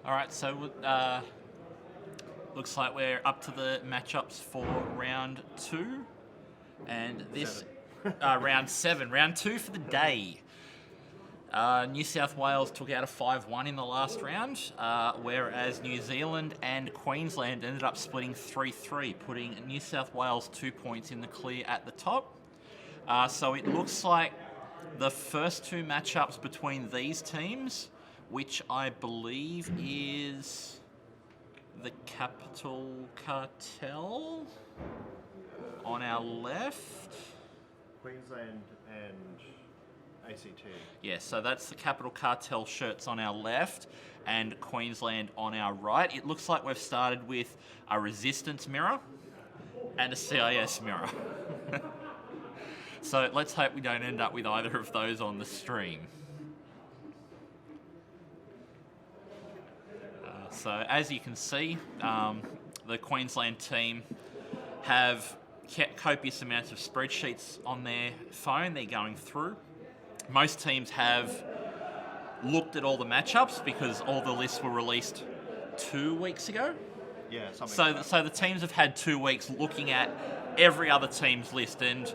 All right, so looks like we're up to the matchups for round 2, and this round 7, round 2 for the day. New South Wales took out a 5-1 in the last round, whereas New Zealand and Queensland ended up splitting 3-3, putting New South Wales 2 points in the clear at the top. So it looks like the first 2 matchups between these teams, which I believe is the Capital Cartel on our left. Queensland and ACT. Yeah, so that's the Capital Cartel shirts on our left and Queensland on our right. It looks like we've started with a Resistance mirror and a CIS mirror. So let's hope we don't end up with either of those on the stream. So as you can see, the Queensland team have kept copious amounts of spreadsheets on their phone they're going through. Most teams have looked at all the matchups because all the lists were released 2 weeks ago. Yeah, something like that. So the teams have had 2 weeks looking at every other team's list, and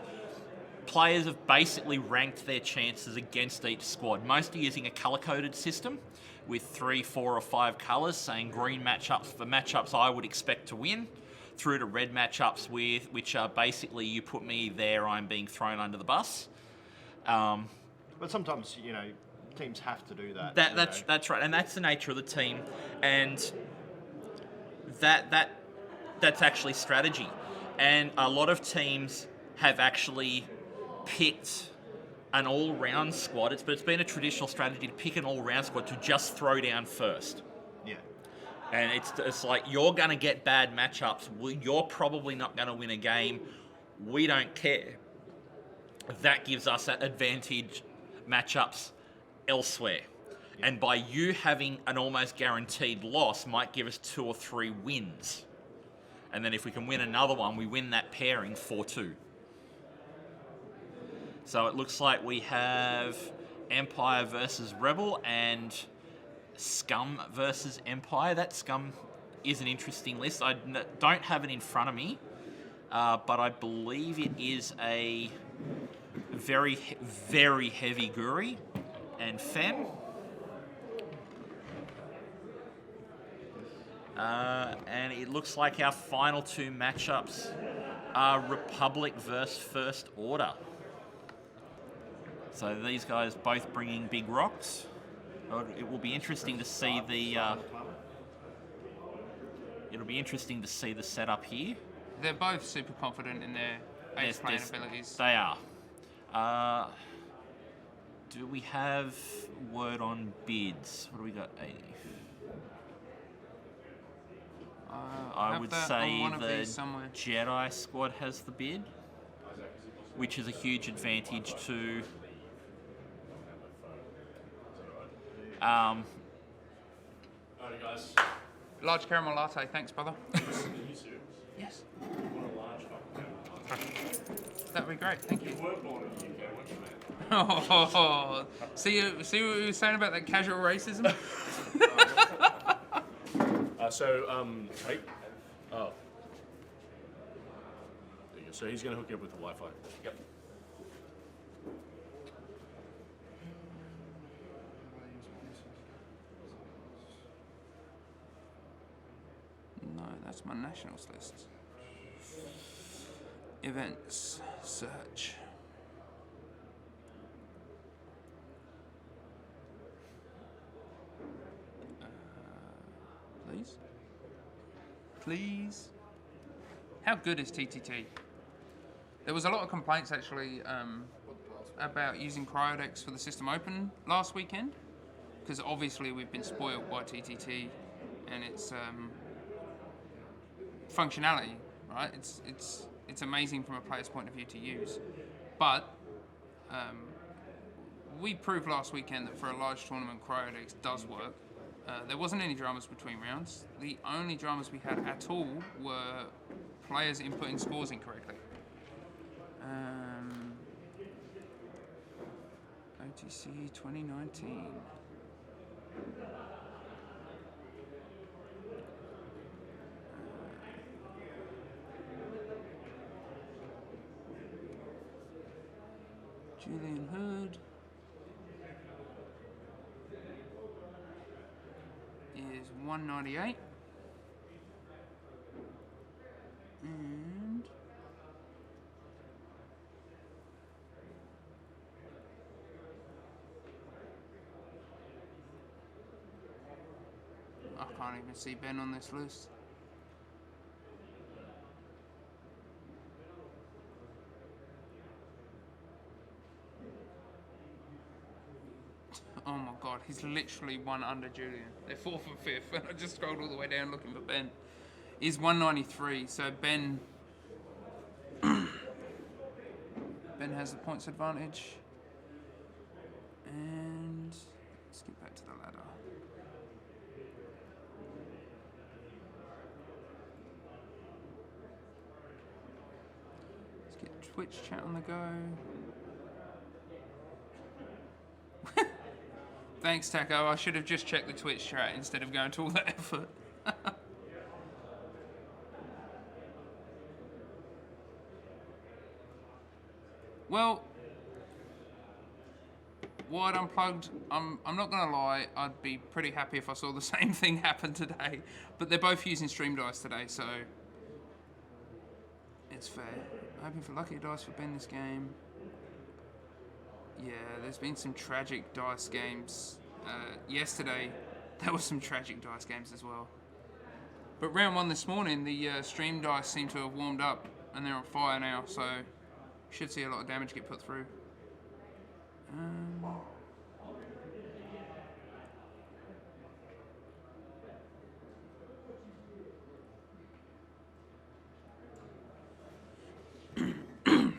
players have basically ranked their chances against each squad. Most are using a colour-coded system with 3, 4 or 5 colours, saying green matchups for matchups I would expect to win, through to red matchups which are basically you put me there, I'm being thrown under the bus. But sometimes, teams have to do that. That's right, and that's the nature of the team, and that's actually strategy. And a lot of teams have actually picked an all-round squad. It's been a traditional strategy to pick an all-round squad to just throw down first. Yeah. And it's like, you're going to get bad matchups. You're probably not going to win a game. We don't care. That gives us that advantage matchups elsewhere. Yeah. And by you having an almost guaranteed loss might give us 2 or 3 wins. And then if we can win another one, we win that pairing 4-2. So it looks like we have Empire versus Rebel and Scum versus Empire. That Scum is an interesting list. I don't have it in front of me, but I believe it is a very, very heavy Guri and Fem. And it looks like our final 2 matchups are Republic versus First Order. So these guys both bringing big rocks. It will be interesting to see it'll be interesting to see the setup here. They're both super confident in their base playing abilities. They are. Do we have word on bids? What do we got? 80. I would say the Jedi squad has the bid, which is a huge advantage to. Large caramel latte, thanks, brother. Yes. That'd be great, thank you. Oh, see what you were saying about that casual racism? Right? Oh. There you go. So he's going to hook you up with the Wi-Fi. Yep. No, that's my nationals list. Events, search. Please? Please? How good is TTT? There was a lot of complaints actually about using Cryodex for the System Open last weekend, because obviously we've been spoiled by TTT and its functionality, right? It's amazing from a player's point of view to use, but we proved last weekend that for a large tournament, Cryodex does work. There wasn't any dramas between rounds. The only dramas we had at all were players inputting scores incorrectly. OTC 2019. Julian Hurd is 198. And I can't even see Ben on this list. Oh my god, he's literally one under Julian. They're 4th and 5th, and I just scrolled all the way down looking for Ben. He's 193, so Ben has the points advantage. And let's get back to the ladder. Let's get Twitch chat on the go. Thanks, Taco. I should have just checked the Twitch chat instead of going to all that effort. Well, Wide Unplugged, I'm not going to lie, I'd be pretty happy if I saw the same thing happen today. But they're both using Stream Dice today, so it's fair. Hoping for lucky dice for Ben this game. Yeah, there's been some tragic dice games. Yesterday, there were some tragic dice games as well. But round 1 this morning, the Stream Dice seem to have warmed up and they're on fire now, so should see a lot of damage get put through.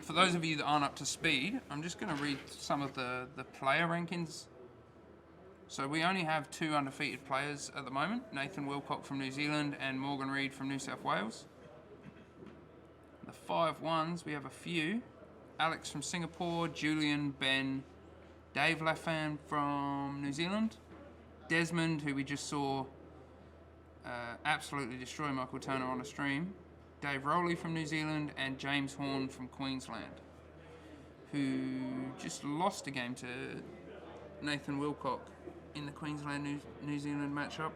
For those of you that aren't up to speed, I'm just going to read some of the player rankings. So we only have 2 undefeated players at the moment, Nathan Wilcock from New Zealand and Morgan Reid from New South Wales. The 5-1s, we have a few. Alex from Singapore, Julian, Ben, Dave Laffan from New Zealand, Desmond, who we just saw absolutely destroy Michael Turner on a stream, Dave Rowley from New Zealand, and James Horn from Queensland, who just lost a game to Nathan Wilcock in the Queensland-New Zealand matchup.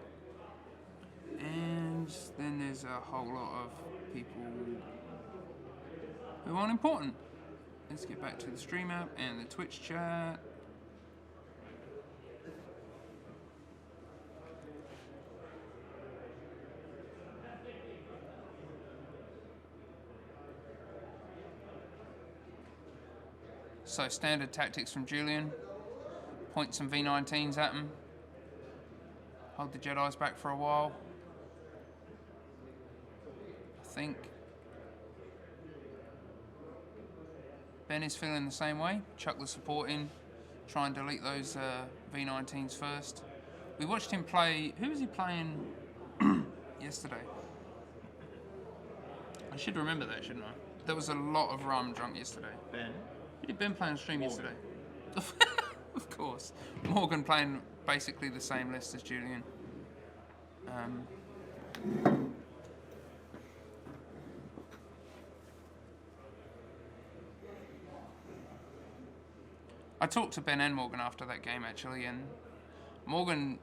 And then there's a whole lot of people who aren't important. Let's get back to the stream app and the Twitch chat. So standard tactics from Julian. Point some V19s at him. Hold the Jedi's back for a while. I think Ben is feeling the same way. Chuck the support in. Try and delete those V19s first. We watched him play... Who was he playing yesterday? I should remember that, shouldn't I? There was a lot of rum drunk yesterday. Ben? Who did Ben play on stream Morgan. yesterday? Of course. Morgan playing basically the same list as Julian. I talked to Ben and Morgan after that game actually, and Morgan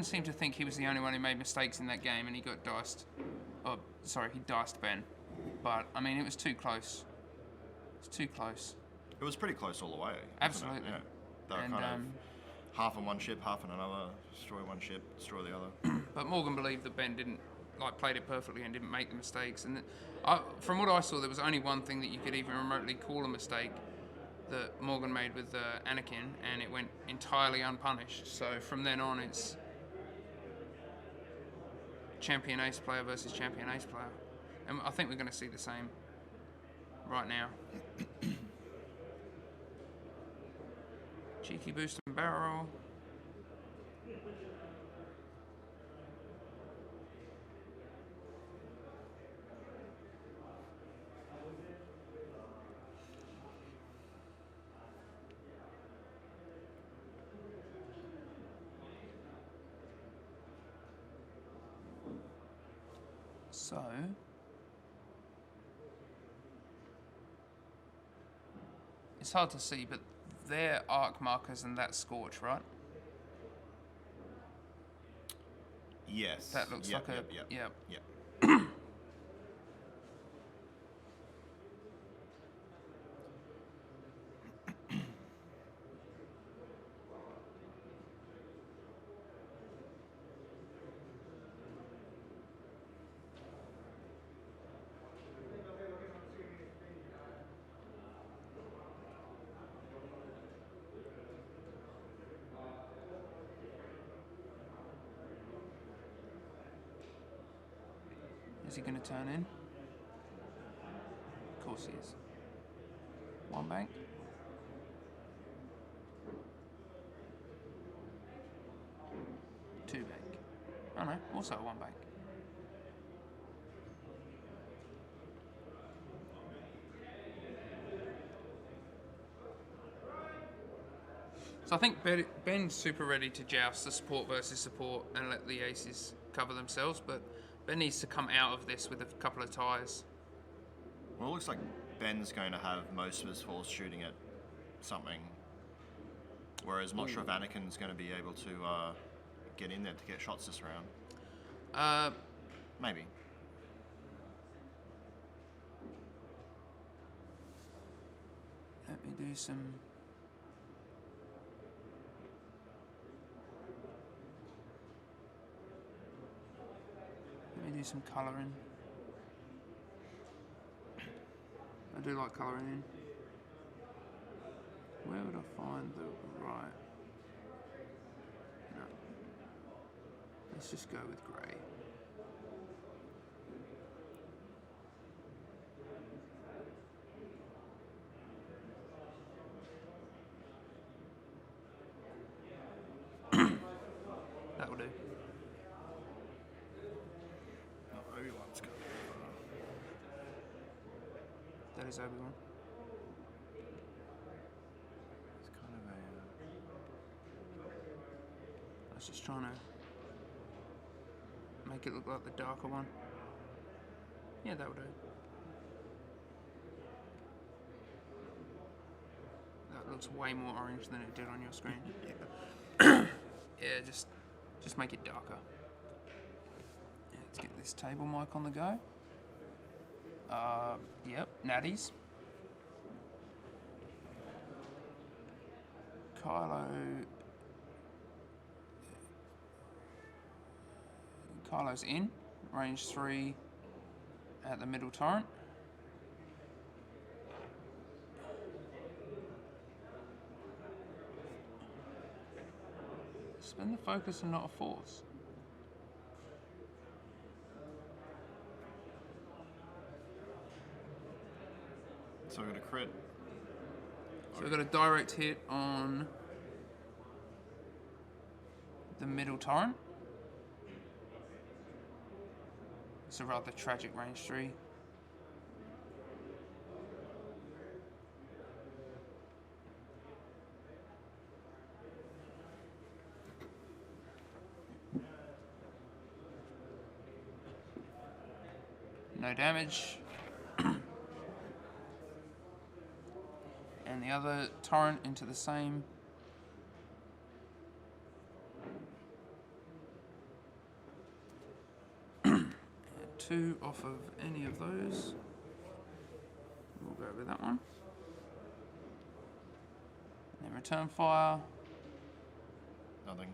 seemed to think he was the only one who made mistakes in that game, and he got diced. Oh, sorry, he diced Ben. But I mean, it was too close. It's too close. It was pretty close all the way. wasn't it? Absolutely. Yeah. They were And, kind of half on one ship, half on another. Destroy one ship, destroy the other. But Morgan believed that Ben didn't played it perfectly and didn't make the mistakes. And from what I saw, there was only one thing that you could even remotely call a mistake that Morgan made with Anakin, and it went entirely unpunished. So from then on, it's champion ace player versus champion ace player, and I think we're going to see the same right now. Cheeky boost and barrel. So It's hard to see, but they're arc markers and that's Scorch, right? Yes. That looks Yep, like a... Yep. Yep. Yep. Is he going to turn in? Of course he is. One bank. Two bank. Oh no, also one bank. So I think Ben's super ready to joust the support versus support and let the aces cover themselves, but Ben needs to come out of this with a couple of ties. Well, it looks like Ben's going to have most of his falls shooting at something, whereas I'm not sure if Anakin's going to be able to get in there to get shots this round. Maybe. Let me do some... Let me do some colouring. I do like colouring in. Where would I find the right? No. Let's just go with grey. That will do. Obi-Wan's got That is Obi-Wan. it's kind of I was just trying to make it look like the darker one. Yeah, that will do. That looks way more orange than it did on your screen. Yeah, just make it darker. Yeah, let's get this table mic on the go. Yep, natties. Kylo's in, range 3 at the middle torrent. Spin the focus and not a force. So we've got a crit. So we've got a direct hit on the middle torrent. It's a rather tragic range 3. No damage. And the other torrent into the same. Two off of any of those. We'll go with that one. And then return fire. Nothing.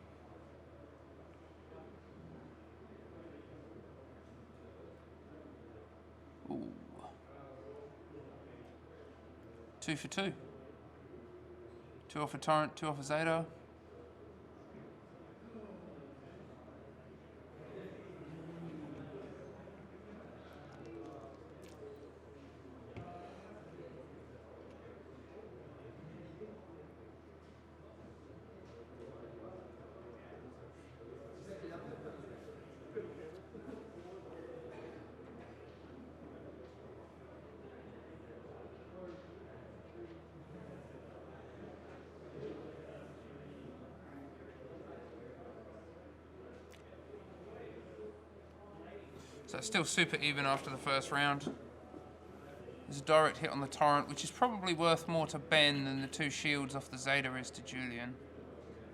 Ooh. 2 for 2. 2 off a torrent, 2 off a Zeta. So it's still super even after the first round. There's a direct hit on the Torrent, which is probably worth more to Ben than the 2 shields off the Zeta is to Julian.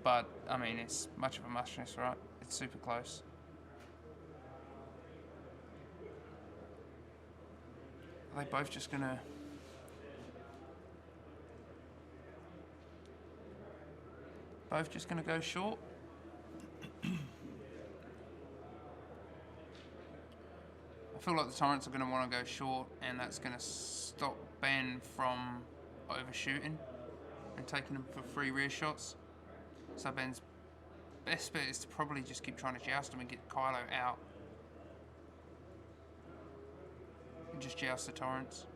But, I mean, it's much of a muchness, right? It's super close. Are they both just gonna... Both just gonna go short? I feel like the Torrents are going to want to go short, and that's going to stop Ben from overshooting and taking them for free rear shots. So Ben's best bet is to probably just keep trying to joust him and get Kylo out. And just joust the Torrents.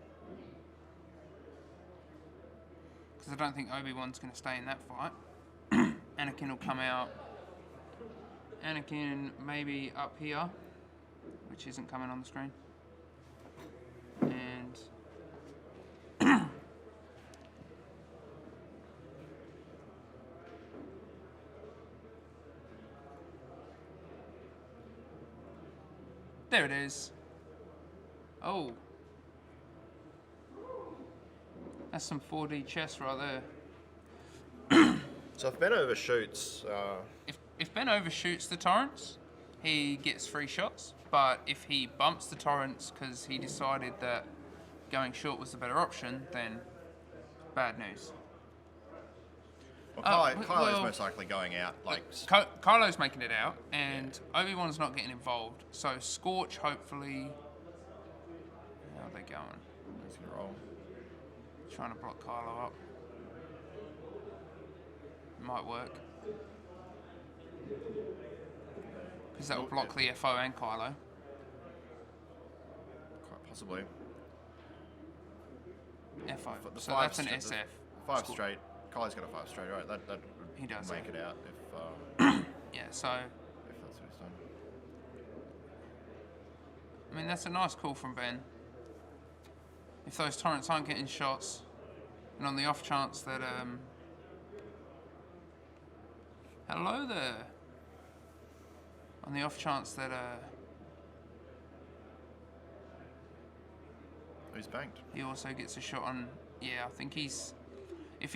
Because I don't think Obi-Wan's going to stay in that fight. Anakin will come out. Anakin maybe up here, which isn't coming on the screen. And there it is. Oh. That's some 4D chess right there. So if Ben overshoots, If Ben overshoots the Torrents, he gets free shots. But if he bumps the Torrents because he decided that going short was the better option, then bad news. Kylo's most likely going out. Kylo's making it out, and Obi-Wan's not getting involved. So Scorch, hopefully... How are they going? He's gonna roll. Trying to block Kylo up. Might work. Because that will block the FO and Kylo. Quite possibly. FO. The So five that's an st- SF. the 5 straight. Kylo's got a 5 straight, right? That would He does. make it out if Yeah, so... if that's what he's done. I mean, that's a nice call from Ben. If those Torrents aren't getting shots, and on the off chance that... Hello there. On the off chance that... He's banked. He also gets a shot on... Yeah, I think he's... If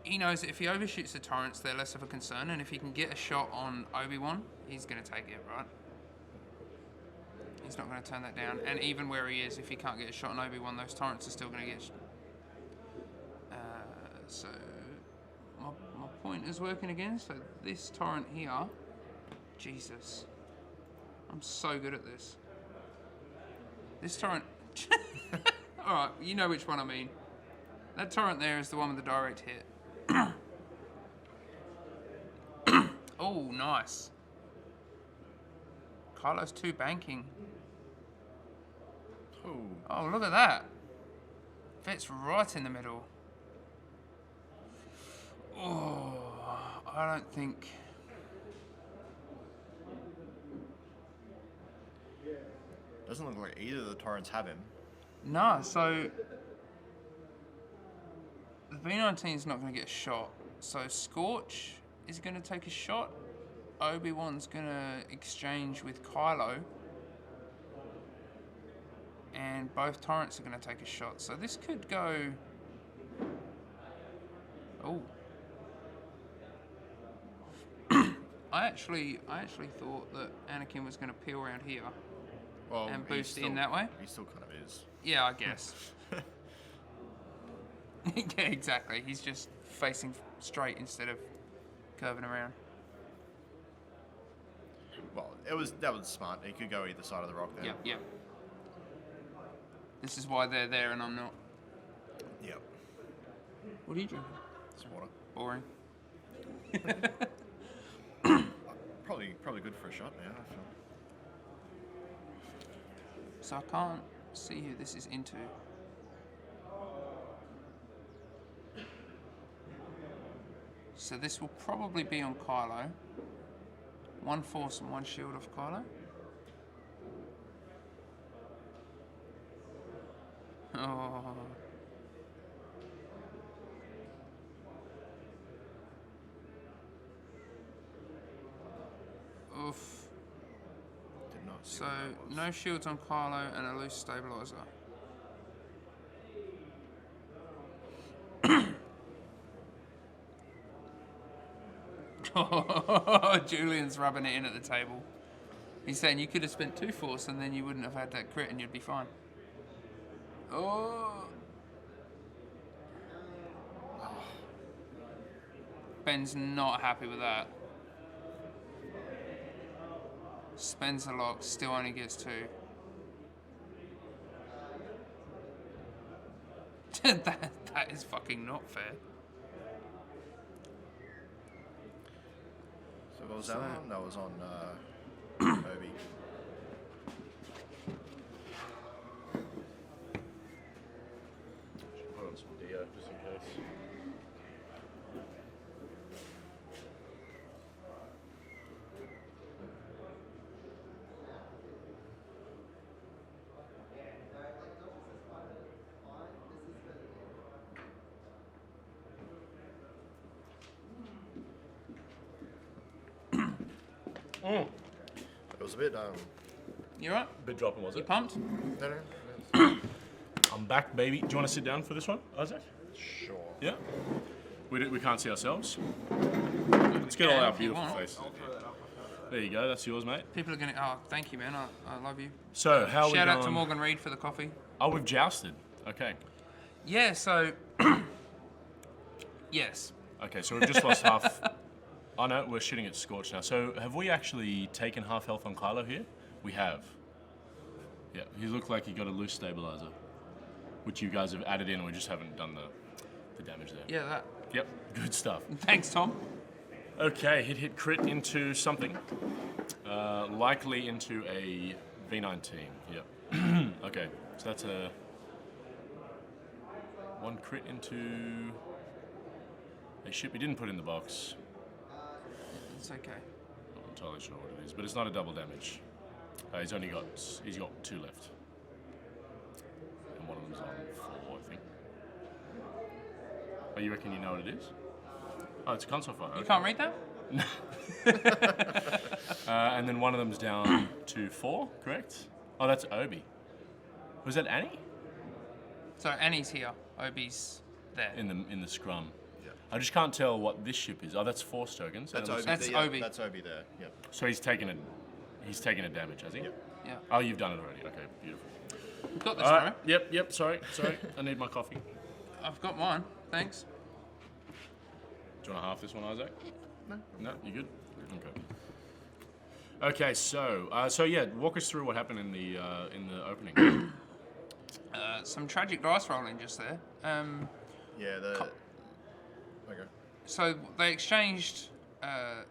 he knows that if he overshoots the Torrents, they're less of a concern, and if he can get a shot on Obi-Wan, he's going to take it, right? He's not going to turn that down. And even where he is, if he can't get a shot on Obi-Wan, those Torrents are still going to get... So... My point is working again. So this Torrent here... Jesus. I'm so good at this. This Torrent... Alright, you know which one I mean. That Torrent there is the one with the direct hit. Oh, nice. Kylo's 2 banking. Ooh. Oh, look at that. Fits right in the middle. Oh, I don't think... Doesn't look like either of the Torrents have him. No, so... The B-19 is not going to get a shot. So Scorch is going to take a shot. Obi-Wan's going to exchange with Kylo. And both Torrents are going to take a shot. So this could go... Oh. I actually thought that Anakin was going to peel around here Well, and he boost still- in that way. He still kind of is. Yeah, I guess. Yeah, exactly. He's just facing straight instead of curving around. Well, that was smart. He could go either side of the rock there. Yep, yep. This is why they're there and I'm not. Yep. What are you drinking? It's water. Boring. Probably good for a shot now. I feel. So I can't see who this is into. So this will probably be on Kylo. 1 force and 1 shield off Kylo. Oh. Oof. Did not see So what that was. no shields on Kylo and a loose stabilizer. Julian's rubbing it in at the table. He's saying you could have spent 2 force and then you wouldn't have had that crit and you'd be fine. Oh. Ben's not happy with that. Spends a lock, still only gets 2. that is fucking not fair. So what was that one? That was on Obi. Should put on some Dio just in case. It was a bit You right? Bit dropping, was You it? pumped? no. I'm back, baby. Do you want to sit down for this one, Isaac? Sure. Yeah. We can't see ourselves. Let's get all Yeah, our if you beautiful want. faces. There you go. That's yours, mate. People are going to... Oh, thank you, man. I love you. So how are we Shout going? out to Morgan Reed for the coffee. Oh, we've jousted. Okay. Yeah, so... yes. Okay, so we've just lost half. Oh no, we're shooting at Scorch now. So have we actually taken half health on Kylo here? We have. Yeah, he looked like he got a loose stabilizer, which you guys have added in, and we just haven't done the damage there. Yeah, that... Yep, good stuff. Thanks, Tom. Okay, hit crit into something. Likely into a V19. Yep. Okay, so that's a... 1 crit into... a ship he didn't put in the box. It's okay. Not entirely sure what it is, but it's not a double damage. He's got 2 left. And one of them's on 4, I think. Oh, you reckon you know what it is? Oh, it's a console fire. You Okay. can't read that? And then one of them's down to 4, correct? Oh, that's Obi. Was that Annie? So Annie's here. Obi's there. In the scrum. Yeah. I just can't tell what this ship is. Oh, that's Force tokens. That's And it Obi. looks- That's there, yeah, Obi. That's Obi there. Yep. So he's taken a damage, has he? Yep. Yeah. Oh, you've done it already. Okay, beautiful. We've got this, All right? right. Yep. Sorry. I need my coffee. I've got mine. Thanks. Do you want to half this one, Isaac? No, you good? Okay. Okay, so yeah, walk us through what happened in the opening. Some tragic dice rolling just there. Yeah. Okay. So they exchanged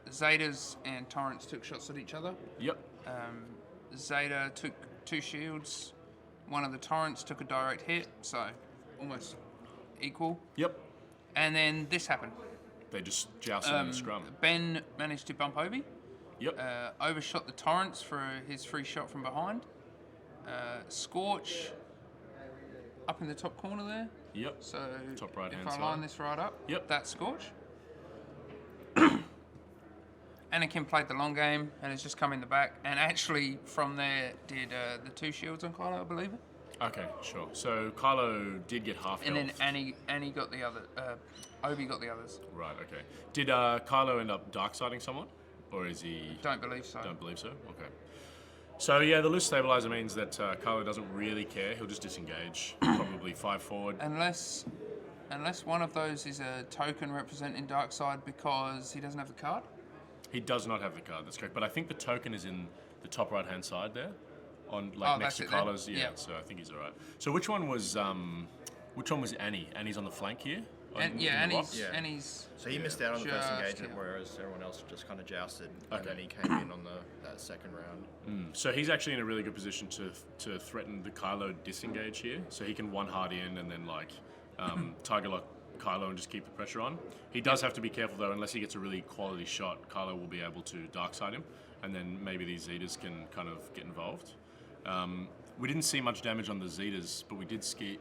Zetas and Torrents took shots at each other. Yep. Zeta took 2 shields. One of the Torrents took a direct hit, so almost equal. Yep. And then this happened. They just jousted in the scrum. Ben managed to bump Obi. Yep. Overshot the Torrents for his free shot from behind. Scorch up in the top corner there. Yep. So Top right-hand if I side. line this right up, Yep. that's Scorch. Anakin played the long game and has just come in the back, and actually from there did the 2 shields on Kylo, I believe it. Okay, sure. So Kylo did get half And health. then Annie got the other. Obi got the others. Right. Okay. Did Kylo end up dark-siding someone, or is he? Don't believe so. Don't believe so. Okay. So yeah, the loose stabilizer means that Kylo doesn't really care. He'll just disengage, probably 5 forward. Unless one of those is a token representing Darkseid because he doesn't have the card. He does not have the card. That's correct. But I think the token is in the top right-hand side there, on like next to that's it then. Kylo's. Yeah. Yeah. So I think he's all right. So which one was Annie? Annie's on the flank here. And in yeah, the rock? Yeah. Annie's. So he missed out on the first Just, engagement, yeah. whereas everyone else just kind of jousted, Okay. and then he came in on that second round. So he's actually in a really good position to threaten the Kylo disengage here. So he can one hard in and then like Tiger Lock Kylo and just keep the pressure on. He does have to be careful though, unless he gets a really quality shot, Kylo will be able to darkside him, and then maybe these Zetas can kind of get involved. We didn't see much damage on the Zetas, but we did ski.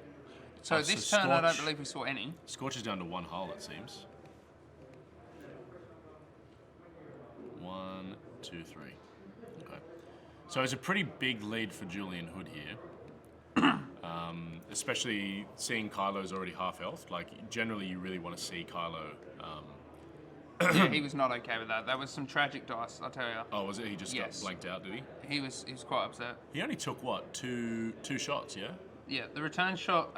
So Oh, this so turn, I don't Scorch- believe we saw any. Scorch is down to 1 hull, it seems. 1, 2, 3. Okay. So it's a pretty big lead for Julian Hood here. Especially seeing Kylo's already half health. Like, generally you really want to see Kylo Yeah, he was not okay with that. That was some tragic dice, I'll tell you. Oh, was it? He just Yes. got blanked out, did he? He was quite upset. He only took what, two shots, yeah? Yeah, the return shot.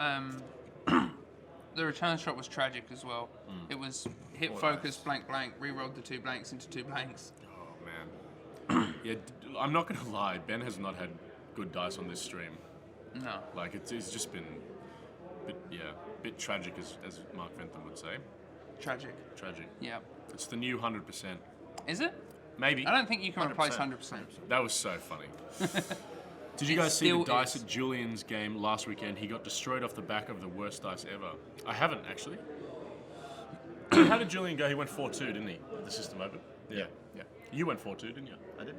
The return shot was tragic as well. It was hit focus, blank, re-rolled the 2 blanks into 2 blanks. Oh man. Yeah, I'm not gonna lie. Ben has not had good dice on this stream. No. Like it's just been, bit tragic as Mark Fenton would say. Tragic. Tragic. Yeah. It's the new 100%. Is it? Maybe. I don't think you can replace 100%. 100%. That was so funny. Did you It guys see the still dice is. at Julian's game last weekend? He got destroyed off the back of the worst dice ever. I haven't, actually. How did Julian go? He went 4-2, didn't he? At the System Open? Yeah. Yeah. You went 4-2, didn't you? I did.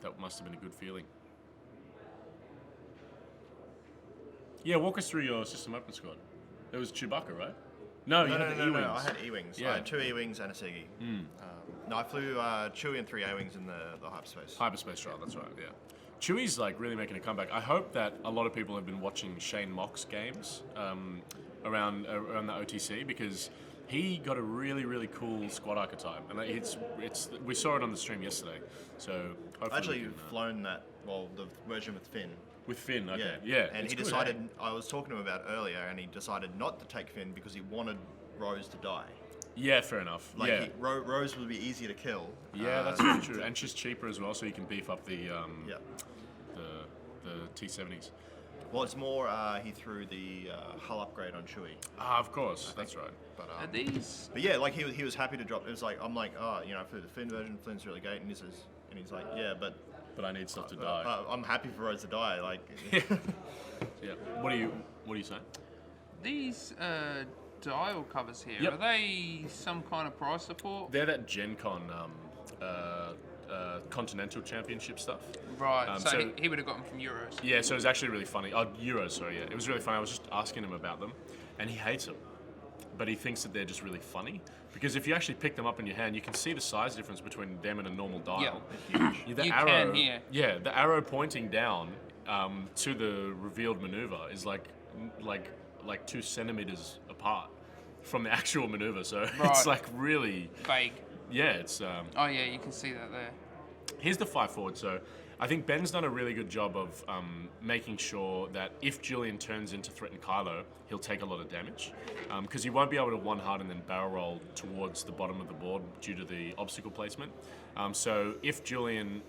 That must have been a good feeling. Yeah, walk us through your System Open squad. It was Chewbacca, right? No, you had the E-Wings. No, I had E-Wings. Yeah. I had 2 E-Wings and a Sigi. No, I flew Chewie and 3 A-Wings in the hyperspace. Hyperspace trial, that's right, yeah. Chewie's like really making a comeback. I hope that a lot of people have been watching Shane Mock's games around the OTC because he got a really, really cool squad archetype. And we saw it on the stream yesterday. So hopefully I actually we can, flown that, the version with Finn. with Finn, okay. Yeah. Yeah. And it's he good, decided, eh? I was talking to him about earlier, and he decided not to take Finn because he wanted Rose to die. Yeah, fair enough. Like, yeah. Rose would be easier to kill. Yeah, that's really true. And she's cheaper as well, so you can beef up the Yeah. the T70s. Well, it's more, he threw the hull upgrade on Chewie. Ah, of course, that's right. But, Are these? but yeah, like he was happy to drop. It was like, I'm like, oh, I flew the Finn version, Flynn's really great, and he's like, yeah, but But I need stuff to die. I'm happy for Rose to die. Like, Yeah. What do you say? These dial covers here, Yep. are they some kind of price support? They're that Gen Con Continental Championship stuff. Right, so, so- he would have got them from Euros. Yeah, so it was actually really funny. Oh, Euros, sorry, yeah. It was really funny. I was just asking him about them, and he hates them. But he thinks that they're just really funny. Because if you actually pick them up in your hand, you can see the size difference between them and a normal dial. Yeah. The You arrow, can here. Yeah, the arrow pointing down to the revealed maneuver is like 2 centimeters apart from the actual maneuver. So it's Right. like really, Vague. yeah, it's... Oh yeah, you can see that there. Here's the 5 forward. So I think Ben's done a really good job of making sure that if Julian turns in to threaten Kylo, he'll take a lot of damage. Because he won't be able to one hard and then barrel roll towards the bottom of the board due to the obstacle placement. So if Julian,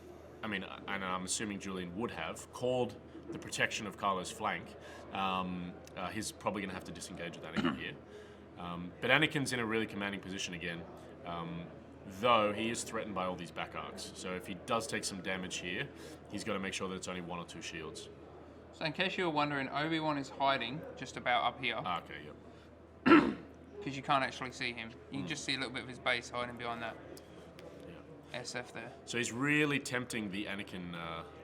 and I'm assuming Julian would have, called the protection of Kylo's flank, he's probably going to have to disengage with Anakin here. But Anakin's in a really commanding position again. Though he is threatened by all these back arcs. So if he does take some damage here, he's got to make sure that it's only 1 or 2 shields. So in case you were wondering, Obi-Wan is hiding just about up here Ah, okay, yep. because you can't actually see him. You can just see a little bit of his base hiding behind that Yeah. SF there. So he's really tempting the Anakin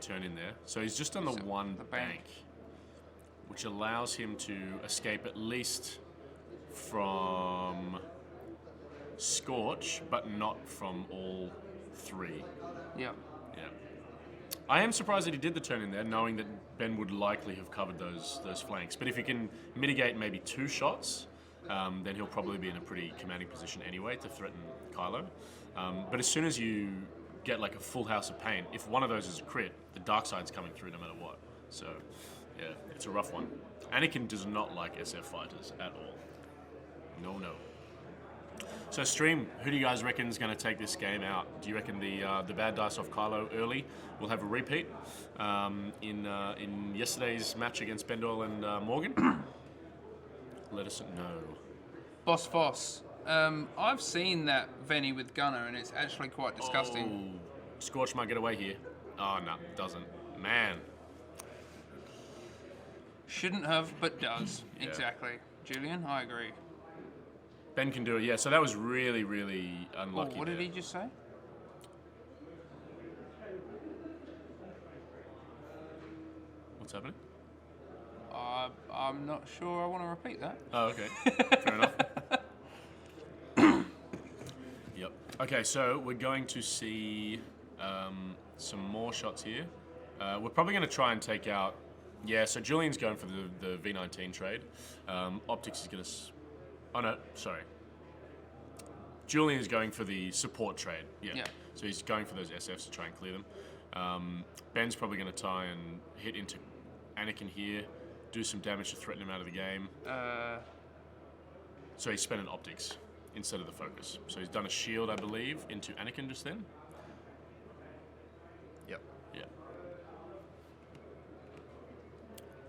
turn in there. So he's just on the So, one the bank, bank. which allows him to escape at least from Scorch, but not from all 3. Yeah. Yeah. I am surprised that he did the turn in there, knowing that Ben would likely have covered those flanks. But if he can mitigate maybe 2 shots, then he'll probably be in a pretty commanding position anyway to threaten Kylo. But as soon as you get like a full house of paint, if one of those is a crit, the dark side's coming through no matter what. So, yeah, it's a rough one. Anakin does not like SF fighters at all. No. So stream, who do you guys reckon is going to take this game out? Do you reckon the bad dice off Kylo early will have a repeat in yesterday's match against Ben Doyle and Morgan? Let us know. Boss Foss. I've seen that Venny with Gunner and it's actually quite disgusting. Oh, Scorch might get away here. Oh no, doesn't. Man. Shouldn't have, but does. Yeah. Exactly. Julian, I agree. Ben can do it, yeah. So that was really, really Oh, unlucky. what did there. he just say? What's happening? I'm not sure I want to repeat that. Oh, okay. Fair enough. Yep. Okay, so we're going to see some more shots here. We're probably going to try and take out... Yeah, so Julian's going for the V19 trade. Optics is going to... Oh, no, sorry. Julian is going for the support trade. Yeah. So he's going for those SFs to try and clear them. Ben's probably going to try and hit into Anakin here, do some damage to threaten him out of the game. So he's spent an optics instead of the focus. So he's done a shield, I believe, into Anakin just then. Yep. Yeah.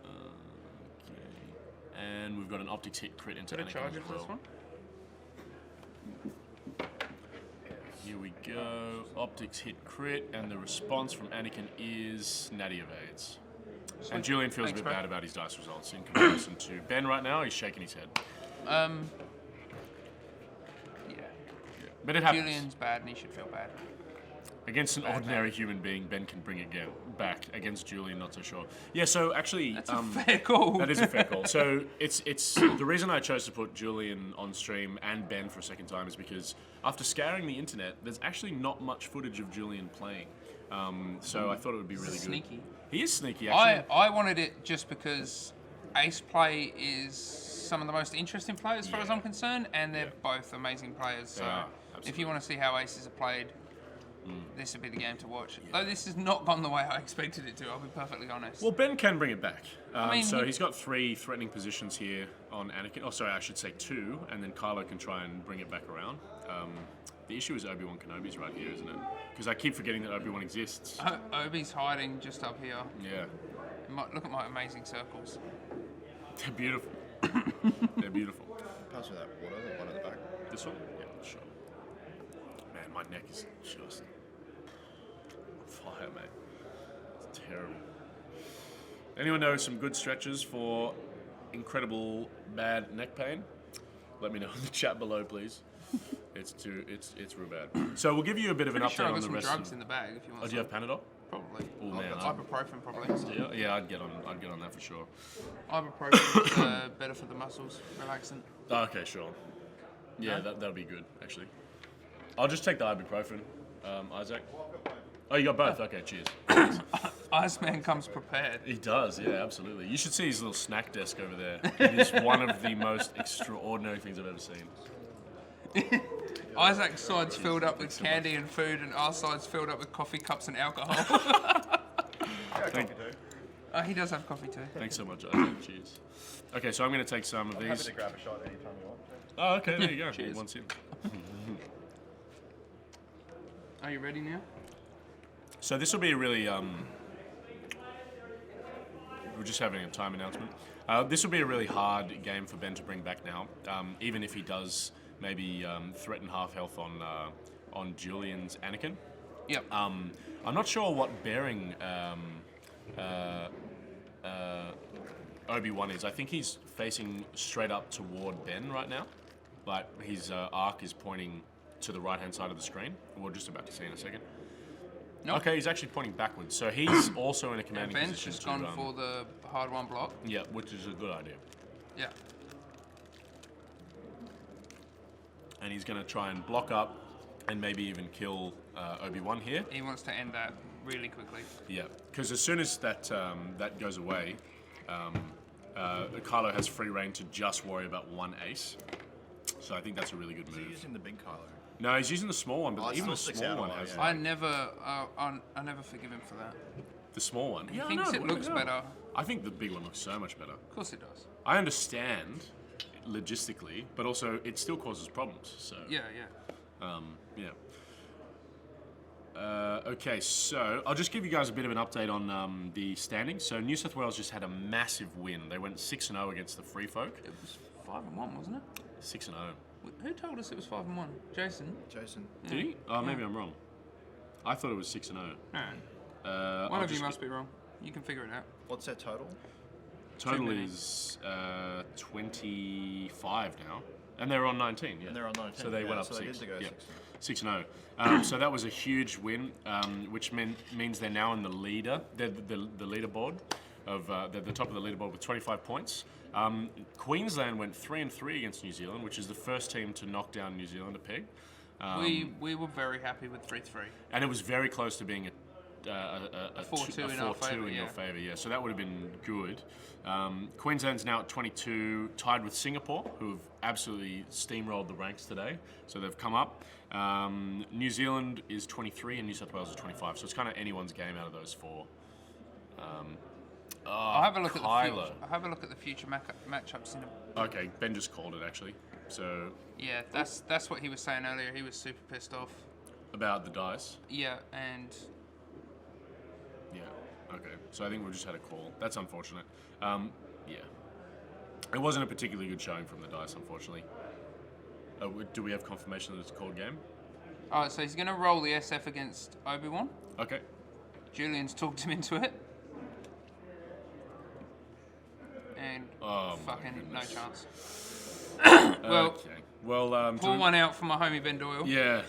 Okay. And we've got an optics hit crit into Got a Anakin charge as of well. this one? Here we go. Optics hit crit, and the response from Anakin is natty evades. And Julian feels Thanks, a bit bro. bad about his dice results in comparison to Ben right now. He's shaking his head. Yeah. But it happens. Julian's bad and he should feel bad. Against an ordinary human being, Ben can bring it back. Against Julian, not so sure. Yeah, so actually... That's a fair call. That is a fair call. So it's the reason I chose to put Julian on stream and Ben for a second time is because after scouring the internet, there's actually not much footage of Julian playing. So I thought it would be really Sneaky. good. He is sneaky, actually. I wanted it just because Ace play is some of the most interesting players as far as I'm concerned, and they're both amazing players. So They are, if absolutely. you want to see how Aces are played, this would be the game to watch. Though this has not gone the way I expected it to, I'll be perfectly honest. Well, Ben can bring it back. mean, So he's got 3 threatening positions here on Anakin. Oh, sorry, I should say 2, and then Kylo can try and bring it back around. The issue is Obi-Wan Kenobi's right here, isn't it? Because I keep forgetting that Obi-Wan exists. Obi's hiding just up here. Yeah, Look at my amazing circles. they're beautiful. They're beautiful. Pass me that water, the one at the back. This one? Yeah, sure. Man, my neck is just on fire, mate. It's terrible. Anyone know some good stretches for incredible bad neck pain? Let me know in the chat below, please. It's real bad. So we'll give you a bit of an Pretty update sure I've on got the some rest. drugs in the bag if you want Oh, do you have Panadol? Probably. Oh man, Ibuprofen probably. yeah, I'd get on that for sure. Ibuprofen is better for the muscles, relaxant. Oh, okay, sure. Yeah, No? that'll be good actually. I'll just take the ibuprofen, Isaac. Oh, you got both. Okay, cheers. Iceman comes prepared. He does, yeah, absolutely. You should see his little snack desk over there. It is one of the most extraordinary things I've ever seen. Isaac's side's filled up with candy and food, and our side's filled up with coffee cups and alcohol. Thank you. Oh, he does have coffee too. Thanks so much, Isaac. Cheers. Okay, so I'm going to take some of Happy these. to grab a shot anytime you want. Oh, okay, there you go. Cheers. Once in. Are you ready now? So this will be a really, we're just having a time announcement. This will be a really hard game for Ben to bring back now, even if he does maybe threaten half health on Julian's Anakin. Yep. I'm not sure what bearing Obi-Wan is. I think he's facing straight up toward Ben right now. Like his arc is pointing to the right-hand side of the screen. We're just about to see in a second. Nope. Okay, he's actually pointing backwards. So he's also in a And commanding Ben's position. just gone for the hard one block. Yeah, which is a good idea. Yeah. And he's going to try and block up and maybe even kill Obi-Wan here. He wants to end that really quickly. Yeah, because as soon as that that goes away, Kylo has free reign to just worry about one ace. So I think that's a really good Is he move. using the big Kylo? No, he's using the small one, but Oh, it even the still sticks small out a one lot, has yeah. I never forgive him for that. the small one. He Yeah, thinks no, it what the looks hell? better. I think the big one looks so much better. Of course it does. I understand logistically, but also it still causes problems. So Yeah. yeah. Okay, so I'll just give you guys a bit of an update on the standings. So New South Wales just had a massive win. They went 6-0 against the Free Folk. It was 5-1, wasn't it? 6-0. Who told us it was 5-1? Jason? Jason. Did he? Oh, maybe I'm wrong. I thought it was 6-0. No. One of you must be wrong. You can figure it out. What's their total? Total 2 is 25 now. And they're on 19, yeah. And they're on 19. So they went up so they 6. did go Yeah. 6-0. 6-0. So that was a huge win, which means they're now in the leader. They're the leaderboard of they're the top of the leaderboard with 25 points. Queensland went 3-3 against New Zealand, which is the first team to knock down New Zealand a peg. We were very happy with 3-3. And it was very close to being a 4-2 in our favour, your favour, yeah. So that would have been good. Queensland's now at 22, tied with Singapore, who have absolutely steamrolled the ranks today. So they've come up. New Zealand is 23 and New South Wales is 25. So it's kind of anyone's game out of those four. I'll have a look Kylo. I'll have a look at the future matchups in a... Okay, Ben just called it actually. So Yeah, that's what he was saying earlier. He was super pissed off. about the dice. Yeah, and Yeah. Okay. So I think we just had a call. That's unfortunate. Yeah. It wasn't a particularly good showing from the dice, unfortunately. Do we have confirmation that it's a called game? alright, so he's gonna roll the SF against Obi-Wan. Okay. Julian's talked him into it. And Oh, my fucking no goodness. chance. Well, Okay. Well, pull one out for my homie Ben Doyle. Yeah.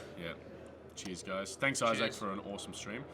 Cheers, guys. Thanks, Isaac, Cheers. for an awesome stream.